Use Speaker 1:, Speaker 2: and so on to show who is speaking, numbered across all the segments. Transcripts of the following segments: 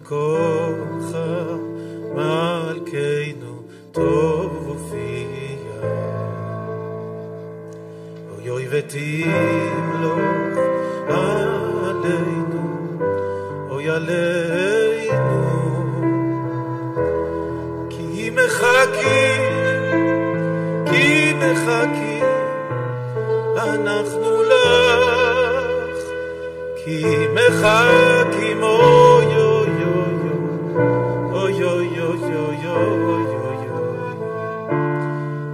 Speaker 1: קולך מלכנו טוב ופייה אוי אוי ותמלוך עלינו אוי עלינו כי מחכים אנחנו לך כי מחכים אוי אוי אוי אוי אוי אוי אוי אוי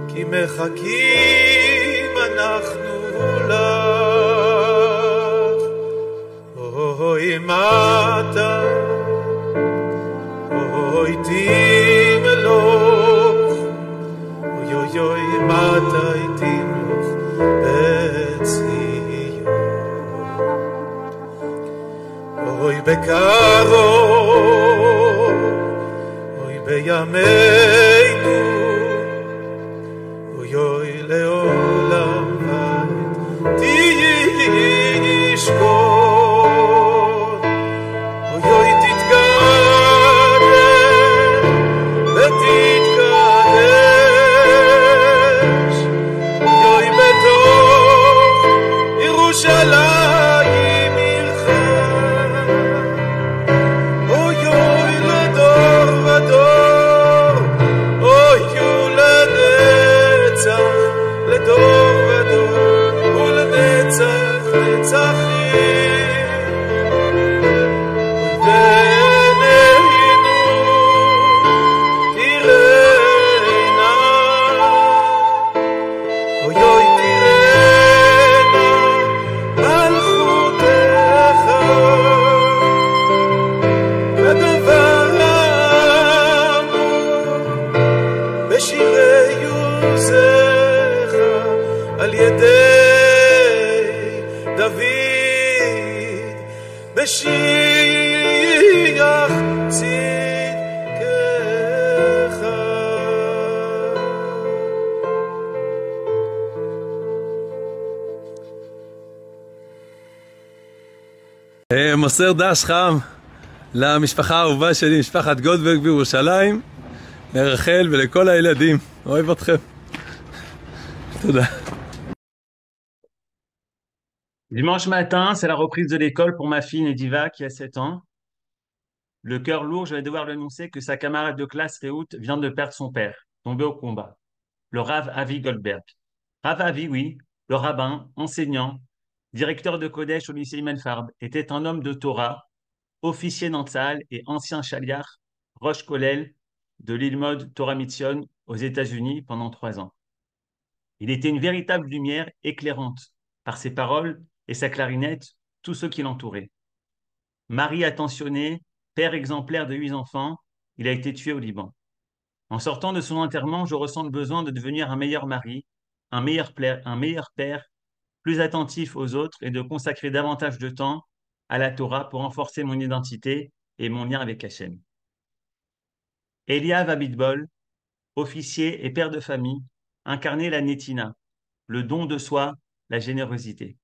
Speaker 1: כי מחכים אנחנו לך אוי מתה אוי תמלוך אוי אוי אוי מתה תמלוך בציון אוי בקרוב אוי בימינו אוי אוי לעולם תשכון אוי אוי תתקדש ותתקדש אוי אוי בתוך ירושלים עירך אוי אוי לדור ודור אוי ולנצח לדור ודור ולנצח נצחים ועינינו תראינה אוי אוי תראינה מלכותך הדבר האמור בשירי יוזך על ידי דוד משיח צדקך
Speaker 2: מוסר דש חם למשפחה האהובה שלי, משפחת גולדברג בירושלים, לרחל ולכל הילדים. אוהב אתכם. תודה.
Speaker 3: Dimanche matin, c'est la reprise de l'école pour ma fille Nediva qui a 7 ans. Le cœur lourd, je vais devoir lui annoncer que sa camarade de classe Réout vient de perdre son père, tombé au combat, le Rav Avi Goldberg. Rav Avi, oui, le rabbin, enseignant, directeur de Kodesh au lycée Imenfarb, était un homme de Torah, officier dans Tzahal et ancien chaliach, Rosh Kollel de l'Ilmod Torah Mitzion aux États-Unis pendant 3 ans. Il était une véritable lumière éclairante par ses paroles et sa clarinette, tous ceux qui l'entouraient. Mari attentionné, père exemplaire de 8 enfants, il a été tué au Liban. En sortant de son enterrement, je ressens le besoin de devenir un meilleur mari, un meilleur père, plus attentif aux autres et de consacrer davantage de temps à la Torah pour renforcer mon identité et mon lien avec Hachem. Eliav Abitbol, officier et père de famille, incarnait la Netina, le don de soi, la générosité.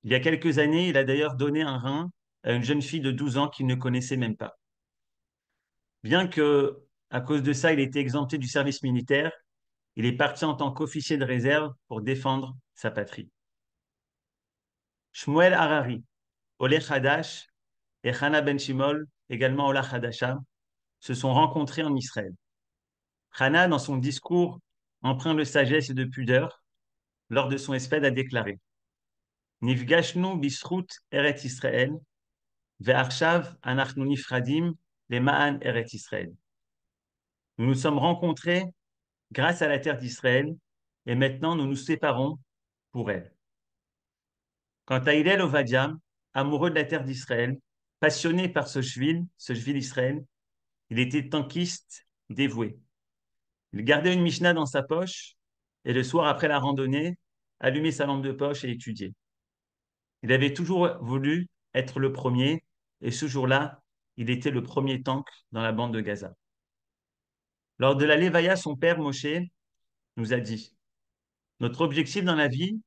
Speaker 3: Il y a quelques années, il a d'ailleurs donné un rein à une jeune fille de 12 ans qu'il ne connaissait même pas. Bien que, à cause de ça, il était exempté du service militaire, il est parti en tant qu'officier de réserve pour défendre sa patrie. Shmuel Harari, Oleh Hadash, et Chana Ben Shimol, également Ola Hadasha, se sont rencontrés en Israël. Chana, dans son discours empreint de sagesse et de pudeur, lors de son espède, a déclaré Nifgashnu bisrut eret Israël, ve'arshav anachnu nifradim lema'an eret Israël. Nous nous sommes rencontrés grâce à la terre d'Israël et maintenant nous nous séparons pour elle. Quant à Hillel Ovadia, amoureux de la terre d'Israël, passionné par ce Shvil Israël, il était tankiste dévoué. Il gardait une Mishnah dans sa poche et le soir après la randonnée, allumait sa lampe de poche et étudiait. Il avait toujours voulu être le premier et ce jour-là, il était le premier tank dans la bande de Gaza. Lors de la Levaya, son père Moshe nous a dit « Notre objectif dans la vie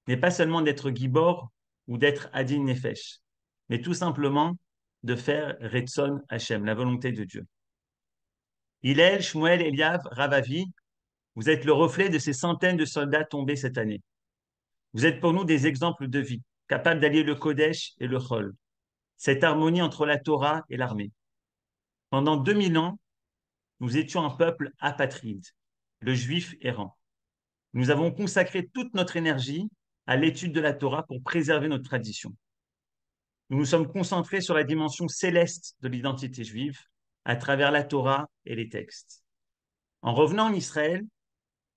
Speaker 3: n'est pas seulement d'être Gibor ou d'être Adin Nefesh, mais tout simplement de faire Retson Hashem, la volonté de Dieu. Hillel, Shmuel, Eliav, Ravavi, vous êtes le reflet de ces centaines de soldats tombés cette année. Vous êtes pour nous des exemples de vie, capables d'allier le Kodesh et le Chol, cette harmonie entre la Torah et l'armée. Pendant 2000 ans, nous étions un peuple apatride, le juif errant. Nous avons consacré toute notre énergie à l'étude de la Torah pour préserver notre tradition. Nous nous sommes concentrés sur la dimension céleste de l'identité juive à travers la Torah et les textes. En revenant en Israël,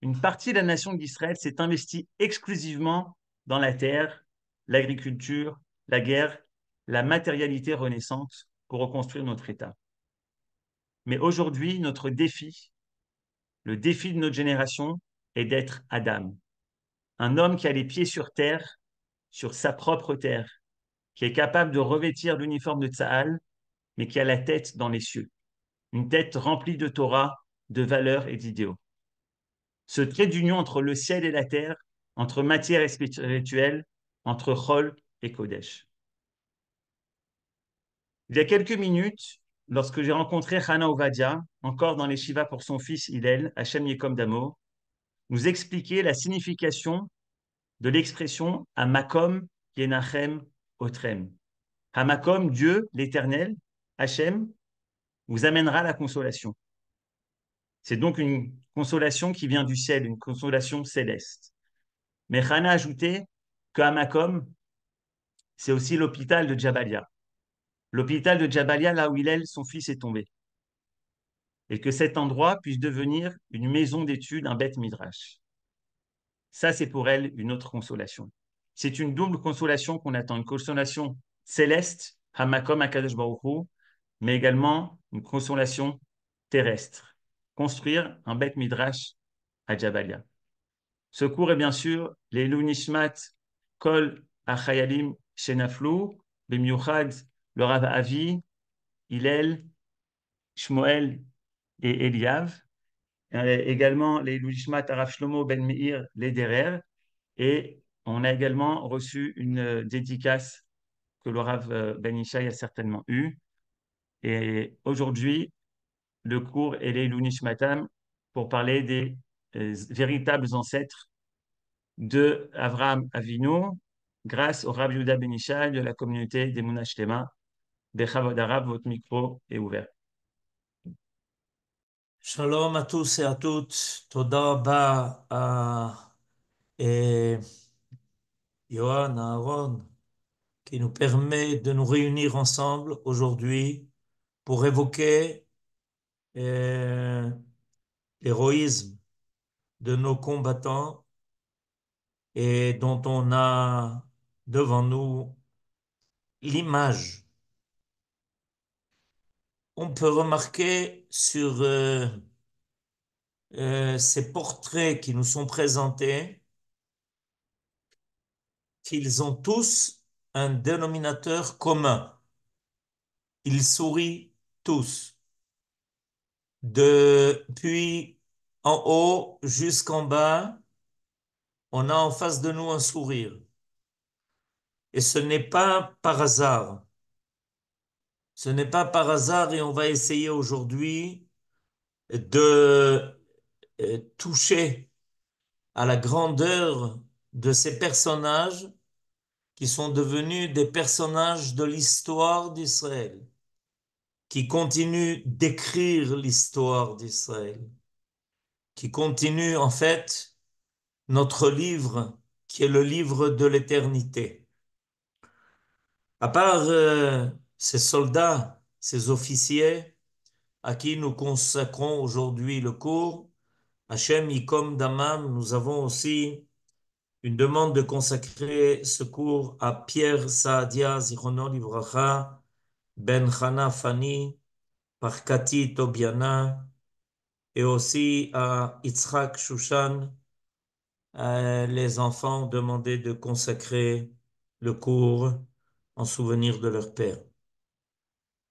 Speaker 3: une partie de la nation d'Israël s'est investie exclusivement dans la terre, l'agriculture, la guerre, la matérialité renaissante pour reconstruire notre État. Mais aujourd'hui, notre défi, le défi de notre génération, est d'être Adam, un homme qui a les pieds sur terre, sur sa propre terre, qui est capable de revêtir l'uniforme de Tsahal, mais qui a la tête dans les cieux, une tête remplie de Torah, de valeurs et d'idéaux. Ce trait d'union entre le ciel et la terre, entre matière et spirituel, entre Chol et Kodesh. Il y a quelques minutes, lorsque j'ai rencontré Hana Ovadia, encore dans les Shiva pour son fils Hillel, Hachem Yekom Damo, nous expliquait la signification de l'expression Hamakom Yenachem Otrem. Hamakom, Dieu, l'Éternel, Hachem, vous amènera la consolation. C'est donc une consolation qui vient du ciel, une consolation céleste. Mais Hana a ajouté que Hamakom, c'est aussi l'hôpital de Jabalia. L'hôpital de Jabalia, là où Hillel, son fils, est tombé. Et que cet endroit puisse devenir une maison d'études, un Beth Midrash. Ça, c'est pour elle une autre consolation. C'est une double consolation qu'on attend, une consolation céleste, Hamakom Akadosh Baruch Hu, mais également une consolation terrestre. Construire un Beth Midrash à Jabalia. Ce cours est bien sûr les Nishmat Kol Achayalim Shenaflu, Bemiuchad, le Rav Avi, Hillel, Shmuel et Eliav. Également les Nishmat Arav Shlomo Ben Meir Lederer. Et on a également reçu une dédicace que le Rav Ben Ishai a certainement eue. Et aujourd'hui, le cours est les Nishmatam pour parler des véritables ancêtres de Avraham Avinu, grâce au Rav Yehuda Ben Ishai de la communauté des Mouna Shlema. Bechavod Arav, votre micro est ouvert.
Speaker 4: Shalom à tous et à toutes. Toda rabba à Yohan, à Aaron, qui nous permet de nous réunir ensemble aujourd'hui pour évoquer euh, l'héroïsme de nos combattants et dont on a devant nous l'image. On peut remarquer sur ces portraits qui nous sont présentés qu'ils ont tous un dénominateur commun. Ils sourient tous, depuis en haut jusqu'en bas, on a en face de nous un sourire. Et ce n'est pas par hasard. Ce n'est pas par hasard et on va essayer aujourd'hui de toucher à la grandeur de ces personnages qui sont devenus des personnages de l'histoire d'Israël, qui continuent d'écrire l'histoire d'Israël, qui continuent en fait notre livre qui est le livre de l'éternité. À part ces soldats, ces officiers à qui nous consacrons aujourd'hui le cours, Hachem Yikom Damam, nous avons aussi une demande de consacrer ce cours à Pierre Saadia Zichrono Livracha, Ben Chana Fani, par Cathy Tobiana, et aussi à Yitzhak Shushan. Les enfants demandaient de consacrer le cours en souvenir de leur père.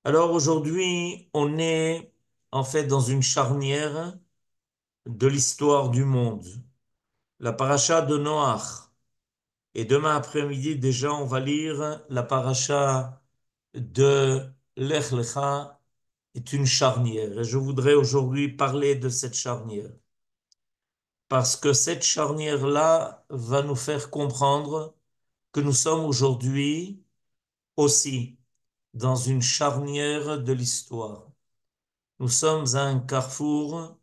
Speaker 4: Alors aujourd'hui, on est en fait dans une charnière de l'histoire du monde, la paracha de Noach. Et demain après-midi, déjà, on va lire la paracha de Lech Lecha est une charnière. Et je voudrais aujourd'hui parler de cette charnière. Parce que cette charnière-là va nous faire comprendre que nous sommes aujourd'hui aussi dans une charnière de l'histoire. Nous sommes à un carrefour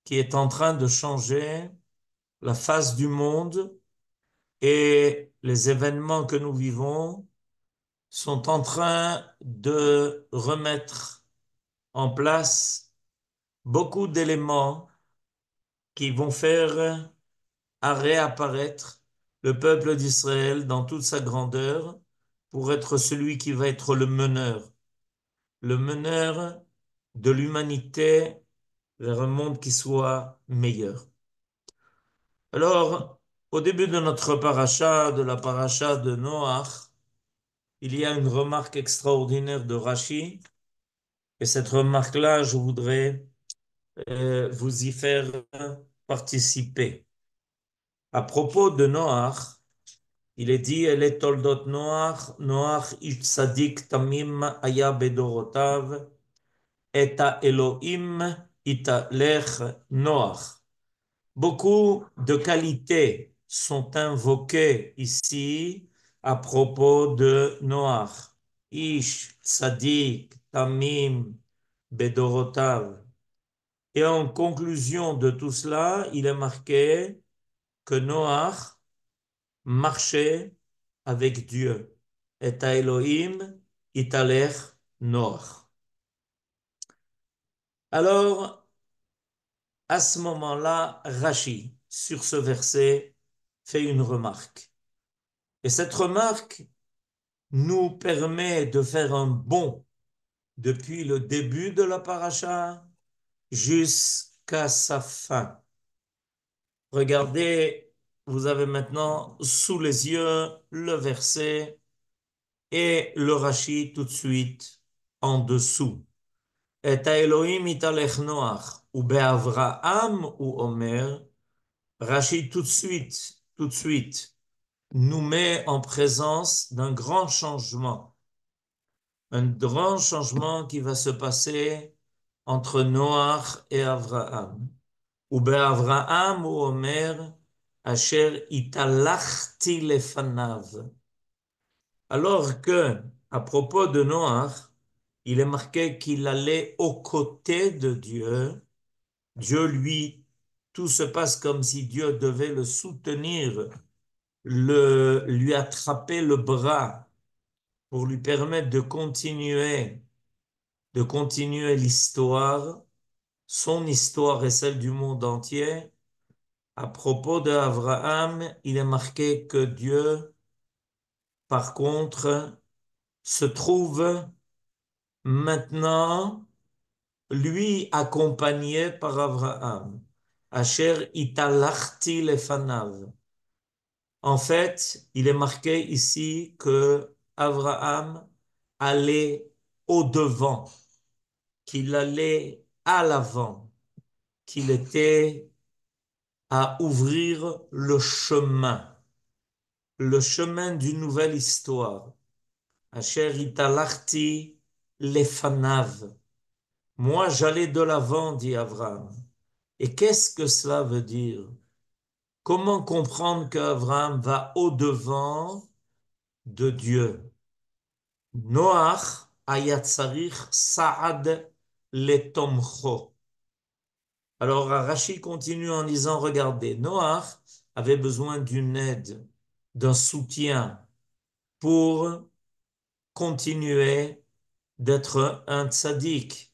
Speaker 4: qui est en train de changer la face du monde et les événements que nous vivons sont en train de remettre en place beaucoup d'éléments qui vont faire réapparaître le peuple d'Israël dans toute sa grandeur pour être celui qui va être le meneur de l'humanité vers un monde qui soit meilleur. Alors, au début de notre paracha, de la paracha de Noach, il y a une remarque extraordinaire de Rashi, et cette remarque-là, je voudrais vous y faire participer. À propos de Noach, il est dit, elle est toldot Noach, Noach ish tzadik tamim aya bedorotav, et Elohim italech Noach. Beaucoup de qualités sont invoquées ici à propos de Noach. Ish, Tzadik, Tamim, Bedorotav. Et en conclusion de tout cela, il est marqué que Noach marchait avec Dieu. Et Elohim, italech Noach. Alors, à ce moment-là, Rashi, sur ce verset, fait une remarque. Et cette remarque nous permet de faire un bond depuis le début de la paracha jusqu'à sa fin. Regardez, vous avez maintenant sous les yeux le verset et le Rashi tout de suite en dessous. Et Elohim italech Noach ou be'Avraham ou Omer. Rashi tout de suite, nous met en présence d'un grand changement. Un grand changement qui va se passer entre Noach et Avraham. Ou be'Avraham ou Omer, asher italachti lefanav. Alors que, à propos de Noach, il est marqué qu'il allait aux côtés de Dieu. Dieu, lui, tout se passe comme si Dieu devait le soutenir, lui attraper le bras pour lui permettre de continuer l'histoire, son histoire et celle du monde entier. À propos d'Abraham, il est marqué que Dieu, par contre, se trouve maintenant, lui, accompagné par Abraham. Asher italachti lefanav. En fait, il est marqué ici que Abraham allait au-devant, qu'il allait à l'avant, qu'il était à ouvrir le chemin d'une nouvelle histoire. Asher italachti lefanav. Moi, j'allais de l'avant, dit Abraham. Et qu'est-ce que cela veut dire? Comment comprendre qu'Abraham va au-devant de Dieu? Noach ayatzarich saad letomcho. Alors Rashi continue en disant, regardez, Noach avait besoin d'une aide, d'un soutien pour continuer d'être un tzaddik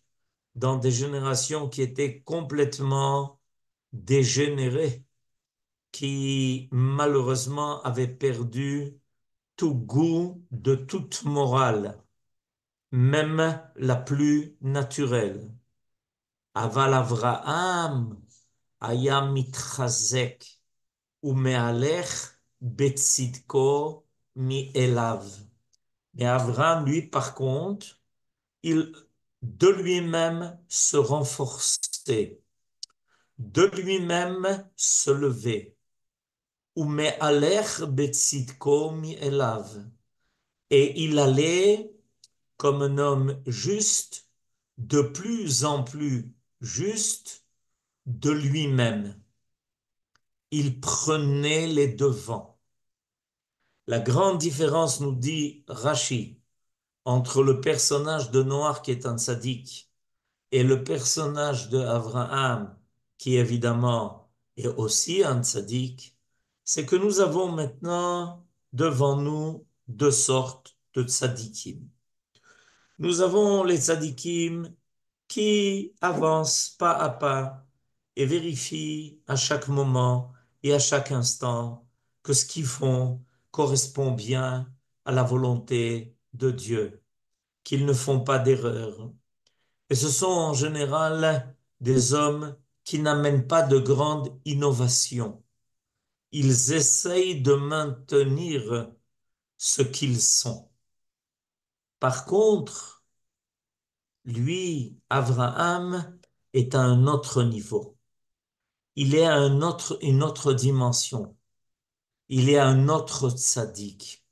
Speaker 4: dans des générations qui étaient complètement dégénérées, qui malheureusement avaient perdu tout goût de toute morale, même la plus naturelle. Aval Avraham aya mitchazek umealech betzidko mi elav. Mais Abraham, lui, par contre, il de lui-même se renforçait, de lui-même se levait. Umealech betzidko mi elav. Et il allait comme un homme juste, de plus en plus juste de lui-même. Il prenait les devants. La grande différence, nous dit Rashi, entre le personnage de Noach qui est un sadique et le personnage de Abraham qui évidemment est aussi un sadique, c'est que nous avons maintenant devant nous deux sortes de tzadikim. Nous avons les tzadikim qui avancent pas à pas et vérifient à chaque moment et à chaque instant que ce qu'ils font correspond bien à la volonté de Dieu, qu'ils ne font pas d'erreur. Et ce sont en général des hommes qui n'amènent pas de grande innovation. Ils essayent de maintenir ce qu'ils sont. Par contre, lui, Abraham, est à un autre niveau. Il est à une autre dimension. Il est un autre tzaddik.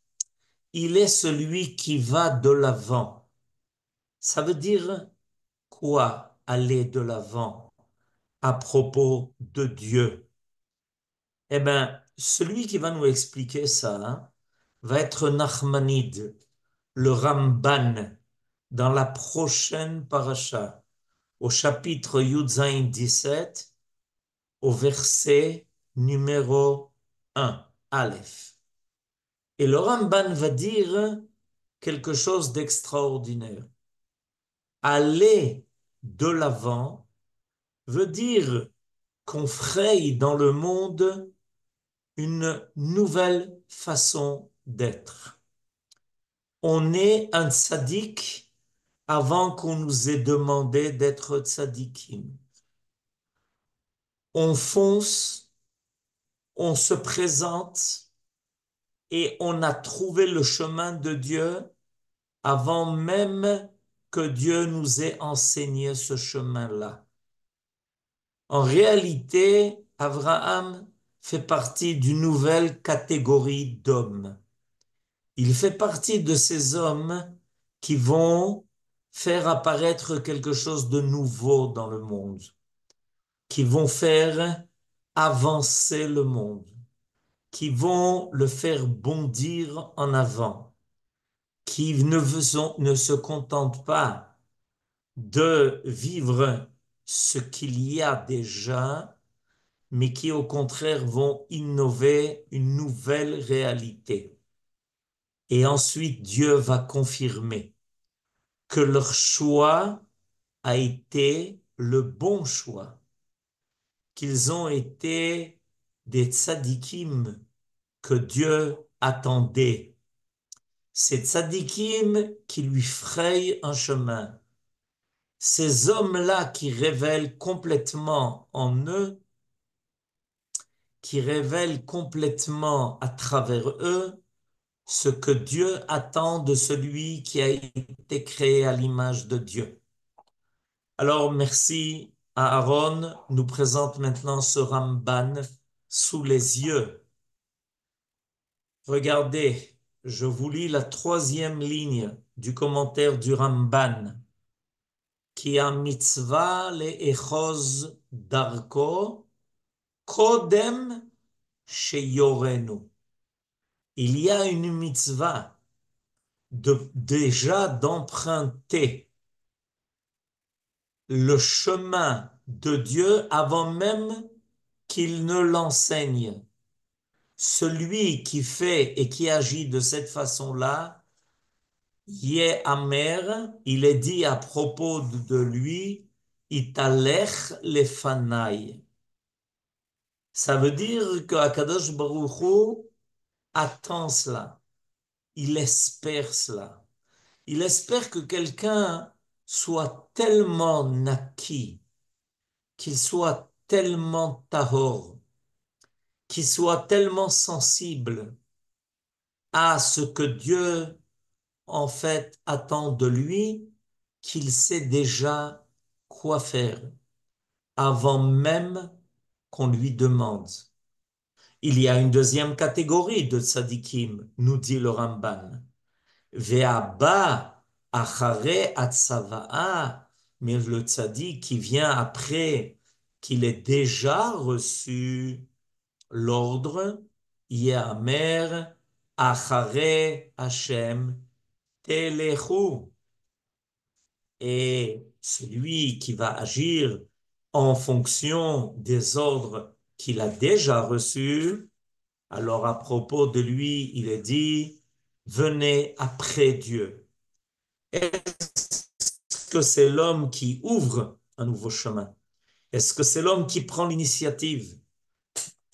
Speaker 4: Il est celui qui va de l'avant. Ça veut dire quoi, aller de l'avant à propos de Dieu? Eh bien, celui qui va nous expliquer ça, hein, va être Nachmanide, le Ramban, dans la prochaine paracha, au chapitre Yudzaïn 17, au verset numéro 1, Aleph. Et le Ramban va dire quelque chose d'extraordinaire. Aller de l'avant veut dire qu'on fraye dans le monde une nouvelle façon d'être. On est un tzaddik avant qu'on nous ait demandé d'être tzaddikim. On fonce, on se présente et on a trouvé le chemin de Dieu avant même que Dieu nous ait enseigné ce chemin-là. En réalité, Abraham fait partie d'une nouvelle catégorie d'hommes. Il fait partie de ces hommes qui vont faire apparaître quelque chose de nouveau dans le monde, qui vont faire avancer le monde, qui vont le faire bondir en avant, qui ne se contentent pas de vivre ce qu'il y a déjà, mais qui au contraire vont innover une nouvelle réalité. Et ensuite, Dieu va confirmer que leur choix a été le bon choix, qu'ils ont été des tzadikim que Dieu attendait. Ces tzadikim qui lui frayent un chemin. Ces hommes-là qui révèlent complètement en eux, qui révèlent complètement à travers eux ce que Dieu attend de celui qui a été créé à l'image de Dieu. Alors, merci à Aaron, nous présente maintenant ce Ramban sous les yeux. Regardez, je vous lis la troisième ligne du commentaire du Ramban. Ki a mitzvah le'echoz darko kodem sheyorenu. Il y a une mitzvah déjà d'emprunter le chemin de Dieu avant même qu'il ne l'enseigne. Celui qui fait et qui agit de cette façon-là, Yé Amer, il est dit à propos de lui, Italech lefanai. Ça veut dire que Akadosh Baruch Hu attend cela. Il espère cela. Il espère que quelqu'un soit tellement naki, qu'il soit tellement tahor, qu'il soit tellement sensible à ce que Dieu, en fait, attend de lui, qu'il sait déjà quoi faire avant même qu'on lui demande. Il y a une deuxième catégorie de tzadikim, nous dit le Ramban. Ve'aba Achare atzava'a, mais le tzaddik qui vient après, qu'il ait déjà reçu l'ordre, Yehamer, Achare Hashem, Telechu. Et celui qui va agir en fonction des ordres qu'il a déjà reçus, alors à propos de lui, il est dit, venez après Dieu. Est-ce que c'est l'homme qui ouvre un nouveau chemin? Est-ce que c'est l'homme qui prend l'initiative?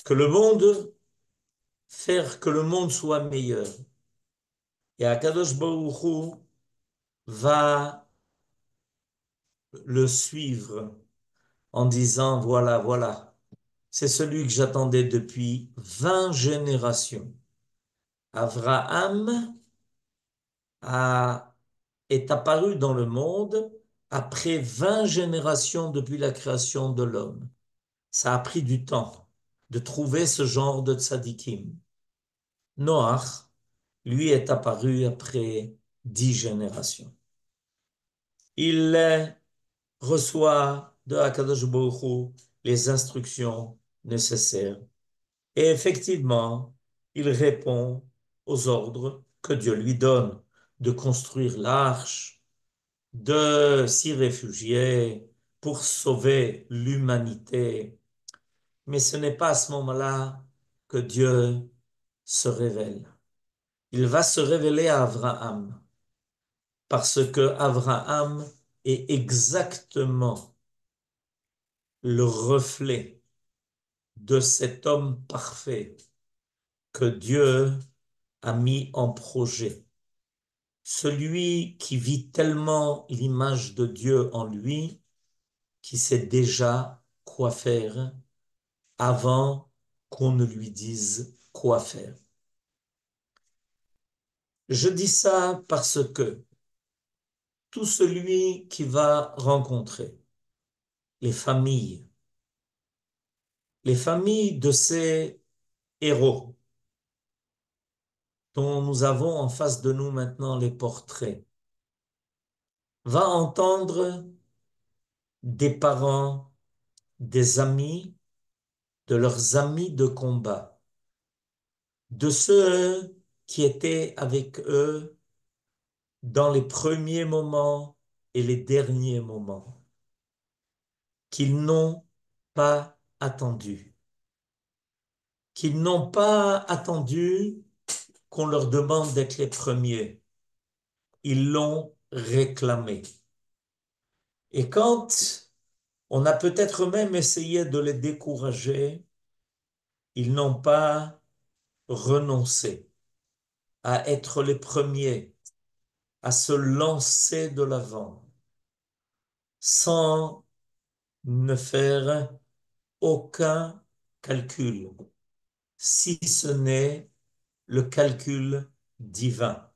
Speaker 4: Que le monde, faire que le monde soit meilleur. Et Akadosh Baruch Hu va le suivre en disant, voilà, voilà, c'est celui que j'attendais depuis 20 générations. Abraham est apparu dans le monde après 20 générations depuis la création de l'homme. Ça a pris du temps de trouver ce genre de tzadikim. Noach, lui, est apparu après 10 générations. Il reçoit de Hakadosh Baruch Hu les instructions nécessaires. Et effectivement, il répond aux ordres que Dieu lui donne de construire l'arche, de s'y réfugier pour sauver l'humanité. Mais ce n'est pas à ce moment-là que Dieu se révèle. Il va se révéler à Abraham parce que Abraham est exactement le reflet de cet homme parfait que Dieu a mis en projet. Celui qui vit tellement l'image de Dieu en lui, qui sait déjà quoi faire avant qu'on ne lui dise quoi faire. Je dis ça parce que tout celui qui va rencontrer les familles de ces héros dont nous avons en face de nous maintenant les portraits, va entendre des parents, des amis, de leurs amis de combat, de ceux qui étaient avec eux dans les premiers moments et les derniers moments, qu'ils n'ont pas attendu, qu'on leur demande d'être les premiers. Ils l'ont réclamé. Et quand on a peut-être même essayé de les décourager, ils n'ont pas renoncé à être les premiers, à se lancer de l'avant, sans ne faire aucun calcul, si ce n'est le calcul divin,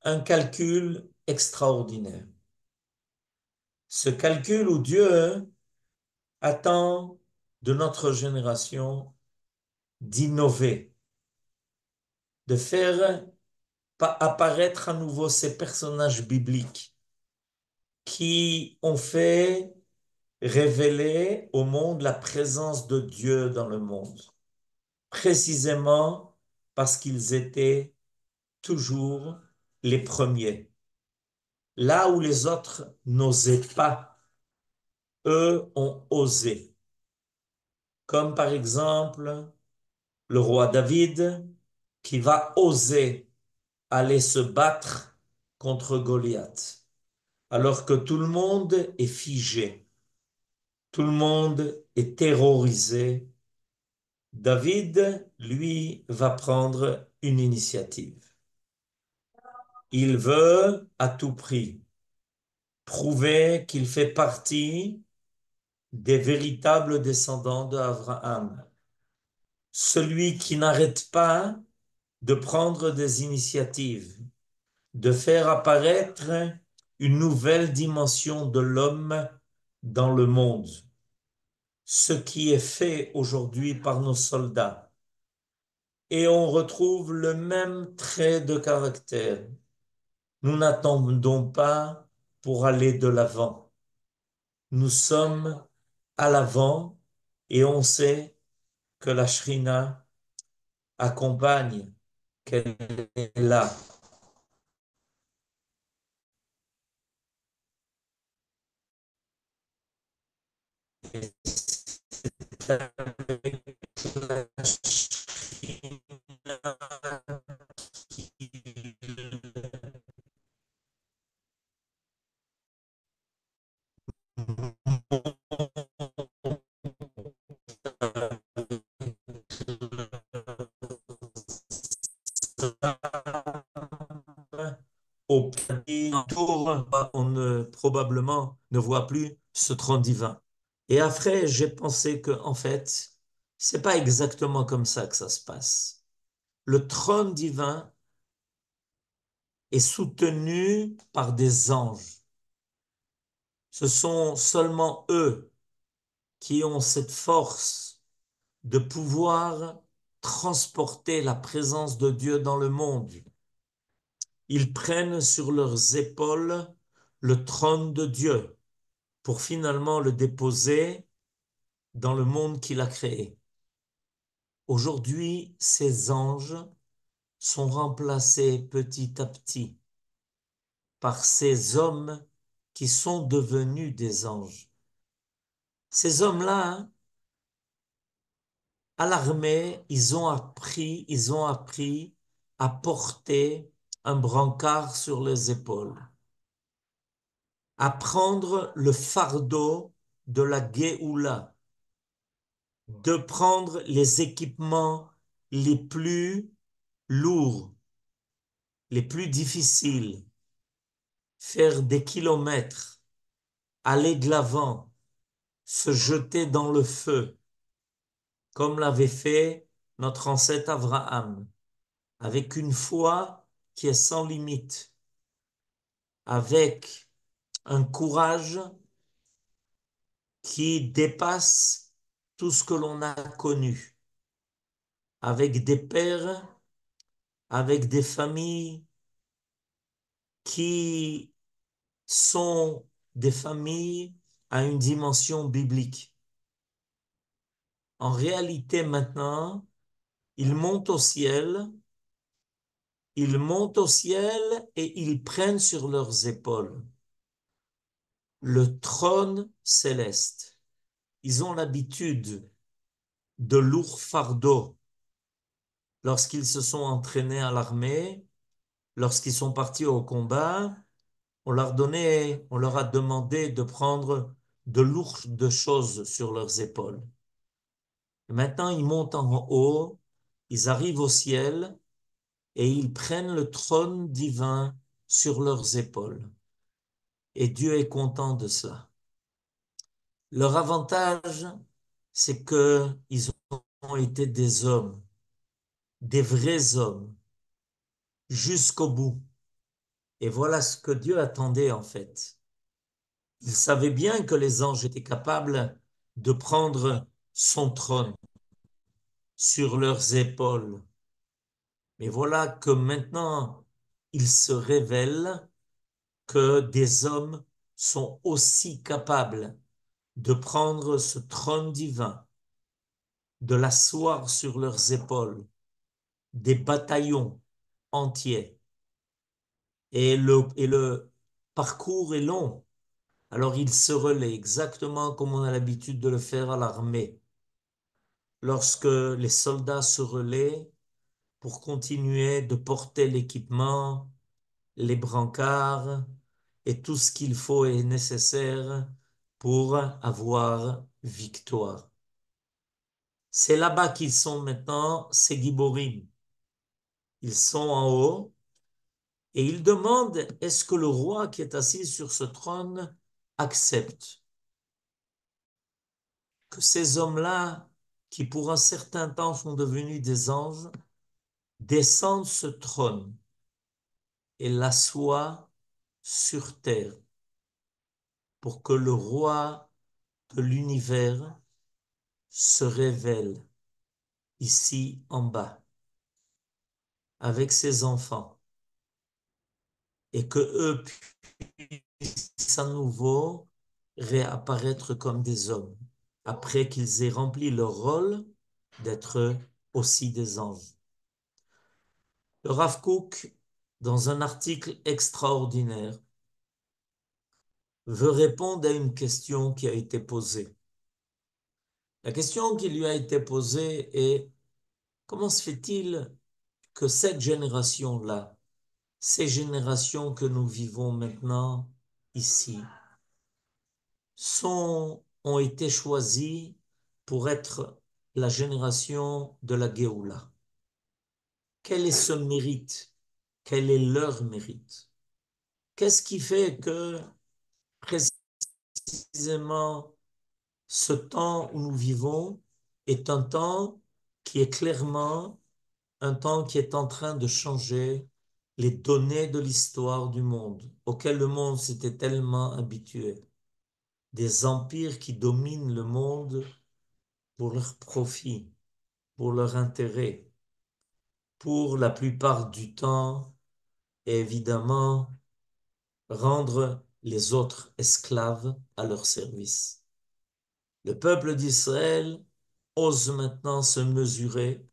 Speaker 4: un calcul extraordinaire. Ce calcul où Dieu attend de notre génération d'innover, de faire apparaître à nouveau ces personnages bibliques qui ont fait révéler au monde la présence de Dieu dans le monde, précisément parce qu'ils étaient toujours les premiers. Là où les autres n'osaient pas, eux ont osé. Comme par exemple le roi David qui va oser aller se battre contre Goliath, alors que tout le monde est figé, tout le monde est terrorisé. David, lui, va prendre une initiative. Il veut à tout prix prouver qu'il fait partie des véritables descendants d'Abraham. Celui qui n'arrête pas de prendre des initiatives, de faire apparaître une nouvelle dimension de l'homme dans le monde. Ce qui est fait aujourd'hui par nos soldats. Et on retrouve le même trait de caractère. Nous n'attendons pas pour aller de l'avant. Nous sommes à l'avant et on sait que la Shrina accompagne, qu'elle est là. Au tour, probablement ne voit plus ce trône divin. Et après, j'ai pensé que, en fait, c'est pas exactement comme ça que ça se passe. Le trône divin est soutenu par des anges. Ce sont seulement eux qui ont cette force de pouvoir transporter la présence de Dieu dans le monde. Ils prennent sur leurs épaules le trône de Dieu pour finalement le déposer dans le monde qu'il a créé. Aujourd'hui, ces anges sont remplacés petit à petit par ces hommes qui sont devenus des anges. Ces hommes-là, à l'armée, ils ont appris à porter un brancard sur les épaules, à prendre le fardeau de la Géoula, de prendre les équipements les plus lourds, les plus difficiles, faire des kilomètres, aller de l'avant, se jeter dans le feu, comme l'avait fait notre ancêtre Abraham, avec une foi qui est sans limite, avec un courage qui dépasse tout ce que l'on a connu, avec des pères, avec des familles qui sont des familles à une dimension biblique. En réalité, maintenant, ils montent au ciel, ils montent au ciel et ils prennent sur leurs épaules le trône céleste. Ils ont l'habitude de lourds fardeaux lorsqu'ils se sont entraînés à l'armée, lorsqu'ils sont partis au combat. On leur a demandé de prendre de lourdes choses sur leurs épaules. Et maintenant, ils montent en haut, ils arrivent au ciel et ils prennent le trône divin sur leurs épaules. Et Dieu est content de cela. Leur avantage, c'est qu'ils ont été des hommes, des vrais hommes, jusqu'au bout. Et voilà ce que Dieu attendait en fait. Il savait bien que les anges étaient capables de prendre son trône sur leurs épaules. Mais voilà que maintenant, il se révèle que des hommes sont aussi capables de prendre ce trône divin, de l'asseoir sur leurs épaules, des bataillons entiers. Et le parcours est long. Alors il se relaie exactement comme on a l'habitude de le faire à l'armée. Lorsque les soldats se relaient pour continuer de porter l'équipement, les brancards et tout ce qu'il faut et nécessaire pour avoir victoire. C'est là-bas qu'ils sont maintenant, ces Giborim. Ils sont en haut et ils demandent est-ce que le roi qui est assis sur ce trône accepte que ces hommes-là, qui pour un certain temps sont devenus des anges, descendent ce trône et l'assoient sur terre pour que le roi de l'univers se révèle ici en bas avec ses enfants. et que eux puissent à nouveau réapparaître comme des hommes, après qu'ils aient rempli leur rôle d'être aussi des anges. Le Rav Kook, dans un article extraordinaire, veut répondre à une question qui a été posée. La question qui lui a été posée est: comment se fait-il que cette génération-là, ces générations que nous vivons maintenant ici, ont été choisies pour être la génération de la Géoula? Quel est ce mérite? Quel est leur mérite? Qu'est-ce qui fait que précisément ce temps où nous vivons est un temps qui est clairement un temps qui est en train de changer les données de l'histoire du monde, auquel le monde s'était tellement habitué. Des empires qui dominent le monde pour leur profit, pour leur intérêt, pour la plupart du temps, et évidemment, rendre les autres esclaves à leur service. Le peuple d'Israël ose maintenant se mesurer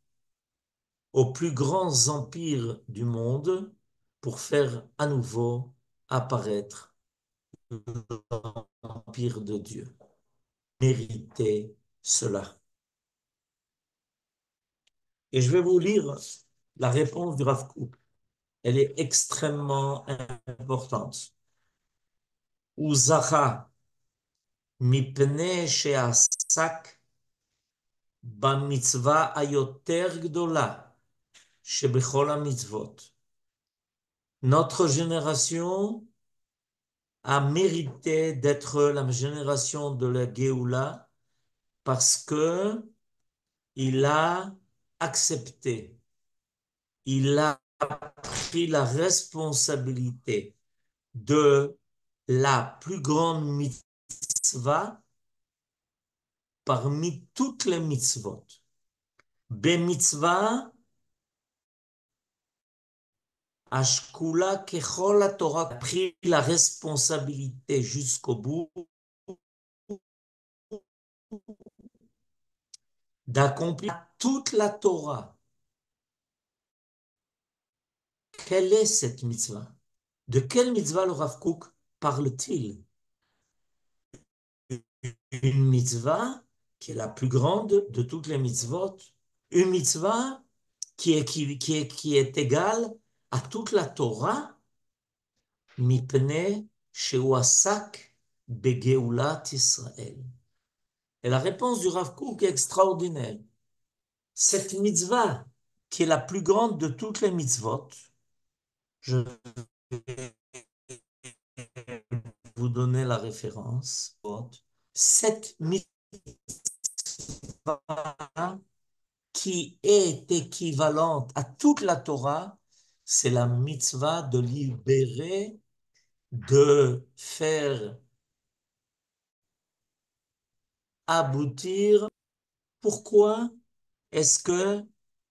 Speaker 4: aux plus grands empires du monde pour faire à nouveau apparaître l'empire de Dieu. Méritez cela. Et je vais vous lire la réponse du Rav Kook. Elle est extrêmement importante. Uzacha mipnei she'asak bamitzvah ayoter gdola shebechol hamitzvot. Notre génération a mérité d'être la génération de la Géoula parce que il a accepté, il a pris la responsabilité de la plus grande mitzvah parmi toutes les mitzvot. Bemitzvah Ashkula Kechol Torah a pris la responsabilité jusqu'au bout d'accomplir toute la Torah. Quelle est cette mitzvah? De quelle mitzvah le Rav Kook parle-t-il? Une mitzvah qui est la plus grande de toutes les mitzvot. Une mitzvah qui est égale à toute la Torah. Mipnei she'uasak begeulat Israël. Et la réponse du Rav Kook est extraordinaire. Cette mitzvah, qui est la plus grande de toutes les mitzvot, je vais vous donner la référence. Cette mitzvah qui est équivalente à toute la Torah, c'est la mitzvah de libérer, de faire aboutir. Pourquoi est-ce que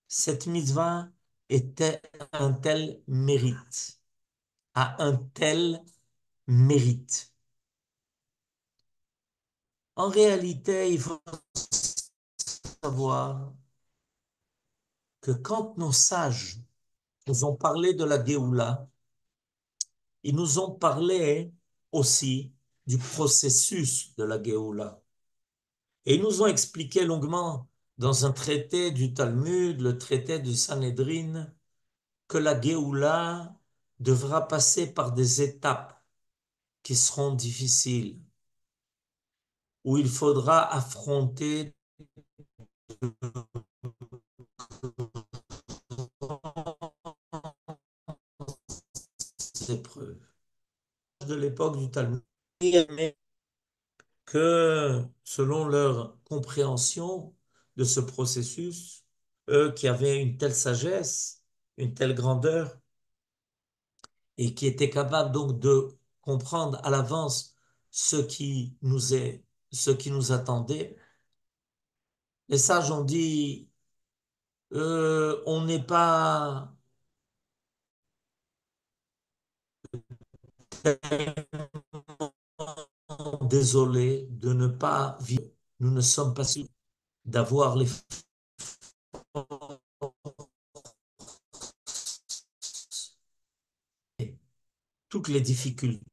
Speaker 4: cette mitzvah était un tel mérite, a un tel mérite? En réalité, il faut savoir que quand nos sages nous ont parlé de la Géoula, ils nous ont parlé aussi du processus de la Géoula. Et ils nous ont expliqué longuement dans un traité du Talmud, le traité du Sanhédrin, que la Géoula devra passer par des étapes qui seront difficiles, où il faudra affronter des épreuves. De l'époque du Talmud, que selon leur compréhension de ce processus, eux qui avaient une telle sagesse, une telle grandeur, et qui étaient capables donc de comprendre à l'avance ce qui nous attendait, les sages ont dit, on n'est pas désolé de ne pas vivre. Nous ne sommes pas sûrs d'avoir toutes les difficultés,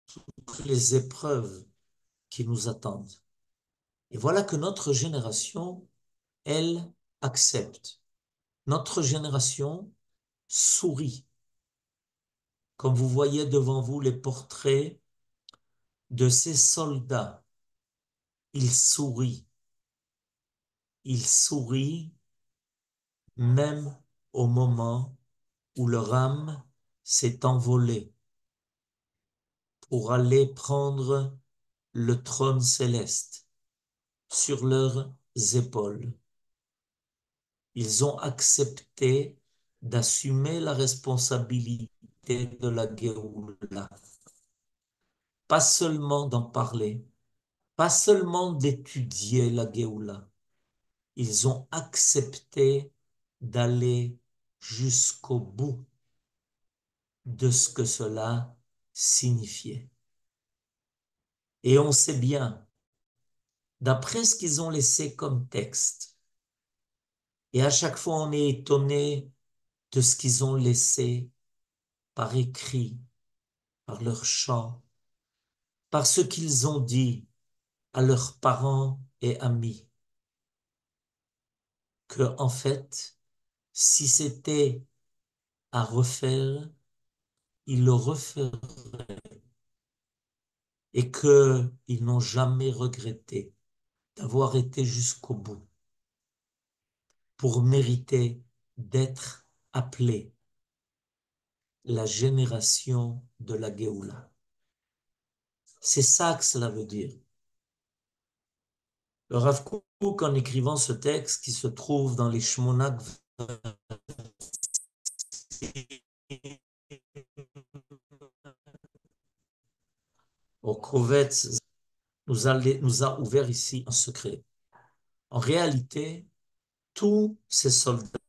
Speaker 4: toutes les épreuves qui nous attendent. Et voilà que notre génération, elle, accepte. Notre génération sourit. Comme vous voyez devant vous les portraits de ces soldats, ils sourient. Ils sourient même au moment où leur âme s'est envolée pour aller prendre le trône céleste sur leurs épaules. Ils ont accepté d'assumer la responsabilité de la Géoula. Pas seulement d'en parler, pas seulement d'étudier la Géoula. Ils ont accepté d'aller jusqu'au bout de ce que cela signifiait. Et on sait bien, d'après ce qu'ils ont laissé comme texte, et à chaque fois on est étonné de ce qu'ils ont laissé par écrit, par leurs chants, par ce qu'ils ont dit à leurs parents et amis, que en fait, si c'était à refaire, ils le referaient et qu'ils n'ont jamais regretté d'avoir été jusqu'au bout pour mériter d'être appelés la génération de la Géoula. C'est ça que cela veut dire. Le Rav Kook, en écrivant ce texte qui se trouve dans les Shmonak au Kovetz, nous a ouvert ici un secret. En réalité, tous ces soldats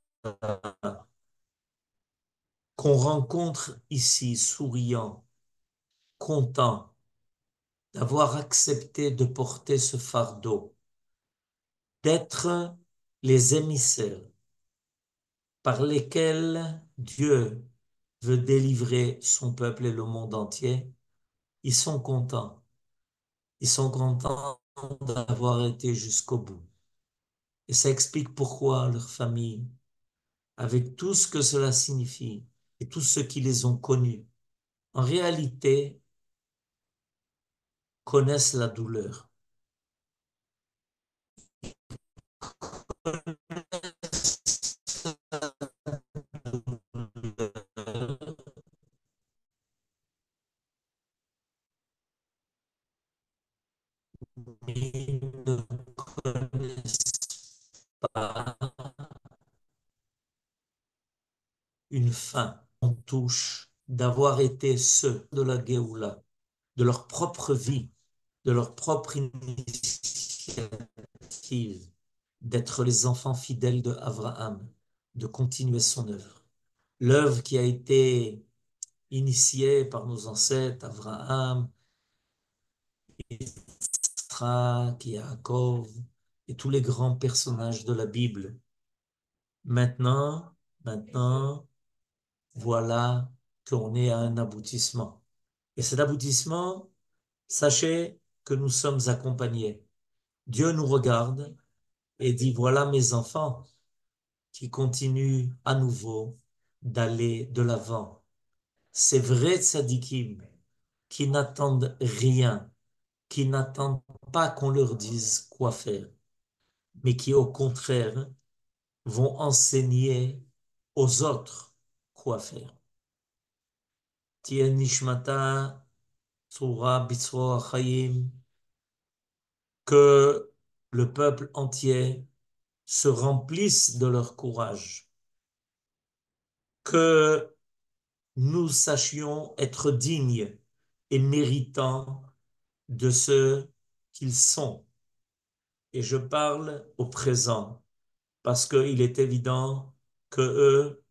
Speaker 4: qu'on rencontre ici, souriants, contents d'avoir accepté de porter ce fardeau, d'être les émissaires par lesquels Dieu veut délivrer son peuple et le monde entier, ils sont contents. Ils sont contents d'avoir été jusqu'au bout. Et ça explique pourquoi leur famille, avec tout ce que cela signifie et tous ceux qui les ont connus, en réalité, connaissent la douleur. Ils ne connaissent pas une fin. On touche d'avoir été ceux de la Géoula, de leur propre vie, de leur propre initiative, d'être les enfants fidèles de Abraham, de continuer son œuvre. L'œuvre qui a été initiée par nos ancêtres, Abraham, Yitzhak, Yaakov, et tous les grands personnages de la Bible. Maintenant, voilà qu'on est à un aboutissement. Et cet aboutissement, sachez que nous sommes accompagnés. Dieu nous regarde et dit, voilà mes enfants qui continuent à nouveau d'aller de l'avant. Ces vrais tzadikim qui n'attendent rien, qui n'attendent pas qu'on leur dise quoi faire, mais qui au contraire vont enseigner aux autres quoi faire. Tien nishmata tzura bitzro achayim, que le peuple entier se remplisse de leur courage, que nous sachions être dignes et méritants de ce qu'ils sont. Et je parle au présent, parce qu'il est évident que eux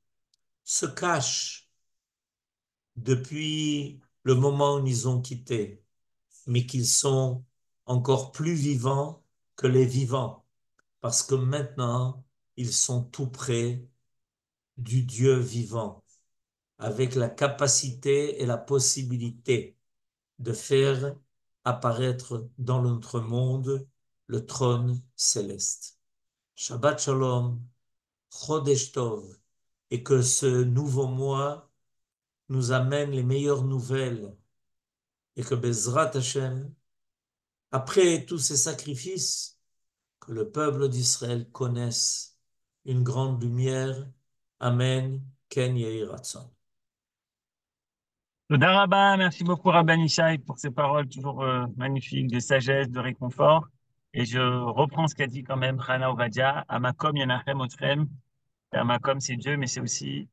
Speaker 4: se cachent depuis le moment où ils ont quitté, mais qu'ils sont encore plus vivants que les vivants, parce que maintenant, ils sont tout près du Dieu vivant, avec la capacité et la possibilité de faire apparaître dans notre monde le trône céleste. Shabbat Shalom, Chodesh Tov, et que ce nouveau mois nous amène les meilleures nouvelles, et que Bezrat Hashem, après tous ces sacrifices, que le peuple d'Israël connaisse une grande lumière. Amen. Ken Yehi Ratzon.
Speaker 3: Toda Rabba, merci beaucoup Rabban Ishaï pour ces paroles toujours magnifiques de sagesse, de réconfort. Et je reprends ce qu'a dit quand même Chana Ovadia, Amakom Yanachem Otrem. Amakom c'est Dieu, mais c'est aussi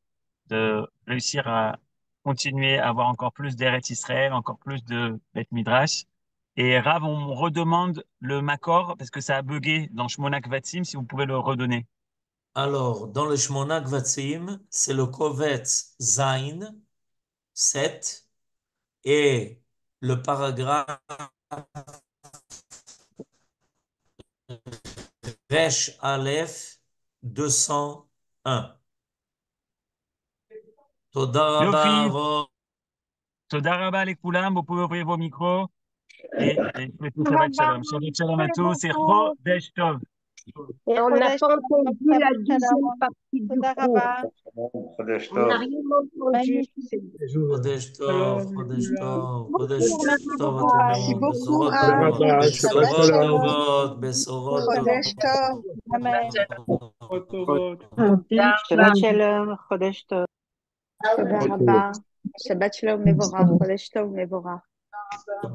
Speaker 3: de réussir à continuer à avoir encore plus d'Eretz Israël, encore plus de Beth Midrash. Et Rav, on me redemande le Makor, parce que ça a bugué dans Shmonak Vatsim, si vous pouvez le redonner.
Speaker 4: Alors, dans le Shmona Kvatzim, c'est le Kovetz Zain, 7, et le paragraphe Resh Aleph, 201. Toda Rabba,
Speaker 3: Yofi,
Speaker 4: Avo.
Speaker 3: Toda Rabba les Koulam, vous pouvez ouvrir vos micros. Et souhaiter Shabbat Shalom. Shabbat Shalom à tous et Chodesh Tov.
Speaker 5: Et on n'a pas entendu la deuxième partie du cours. On n'a rien entendu.
Speaker 4: Chodesh Tov, Chodesh Tov, Chodesh Tov à tout le
Speaker 6: Merci
Speaker 4: monde.
Speaker 6: beaucoup,
Speaker 4: Besorot
Speaker 6: Rav.
Speaker 4: Tovot,
Speaker 6: Shabbat
Speaker 4: Besorot
Speaker 6: Shalom.
Speaker 4: Tovot, Besorot
Speaker 6: Chodesh Tov.
Speaker 5: Amen.
Speaker 6: Shabbat Shalom. Chodesh Tov.
Speaker 5: Toda Rabba. Shabbat Shalom Mevorach. Chodesh Tov Mevorach.
Speaker 4: Tovot.